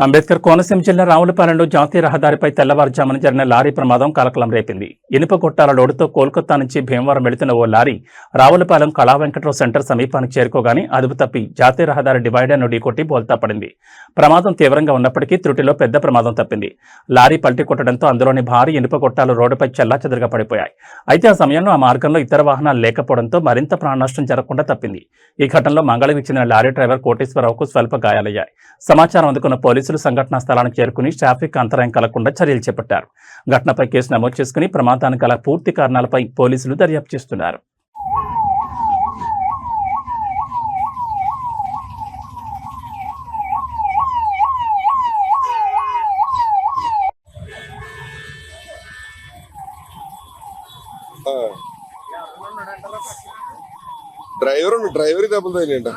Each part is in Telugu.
అంబేద్కర్ కోనసీమ జిల్లా రావులపాలెంలో జాతీయ రహదారిపై తెల్లవారుజామున జరిగిన లారీ ప్రమాదం కలకలం రేపింది. ఇనుప కొట్టాల లోడుతో కోల్కతా నుంచి భీమవరం వెళుతున్న ఓ లారీ రావులపాలెం కళా వెంకట్రావు సెంటర్ సమీపానికి చేరుకోగానే అదుపు తప్పి జాతీయ రహదారి డివైడర్ను ఢీకొట్టి బోల్తా పడింది. ప్రమాదం తీవ్రంగా ఉన్నప్పటికీ త్రుటిలో పెద్ద ప్రమాదం తప్పింది. లారీ పల్టీ కొట్టడంతో అందులోని భారీ ఇనుప కొట్టాలు రోడ్డుపై చెల్లాచెదరుగా పడిపోయాయి. అయితే ఆ సమయంలో ఆ మార్గంలో ఇతర వాహనాలు లేకపోవడంతో మరింత ప్రాణనష్టం జరగకుండా తప్పింది. ఈ ఘటనలో మంగళగిరికి చెందిన లారీ డ్రైవర్ కోటేశ్వరరావుకు స్వల్ప గాయాలయ్యాయి. సమాచారం అందుకున్న పోలీసులు సంఘటనా స్థలానికి చేరుకుని ట్రాఫిక్ అంతరాయం కలగకుండా చర్యలు చేపట్టారు. ఘటనపై కేసు నమోదు చేసుకుని ప్రమాదానికి గల పూర్తి కారణాలపై పోలీసులు దర్యాప్తు చేస్తున్నారు. డ్రైవర్ దెబ్బలు తగిలింట.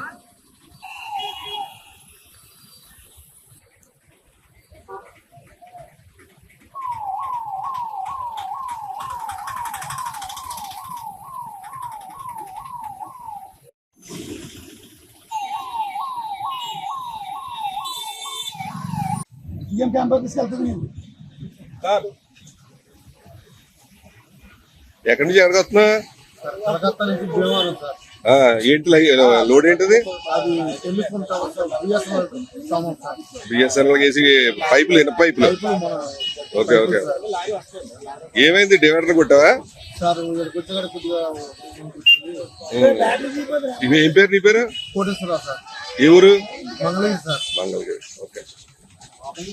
ఎక్కడి నుంచి ఎక్కడికి వస్తున్నా? ఏంటి లోడ్ ఏంటిది? బిఎస్ఎన్ఎల్ కేసి పైపులు ఎన్ని పైపులు? Okay okay. ఏమైంది? డివైడర్ కొట్టావా? ఏం పేరు నీ పేరు? కోటేశ్వరరావు సార్. ఏ ఊరు? మంగళగిరి సార్. మంగళగిరి. ఓకే.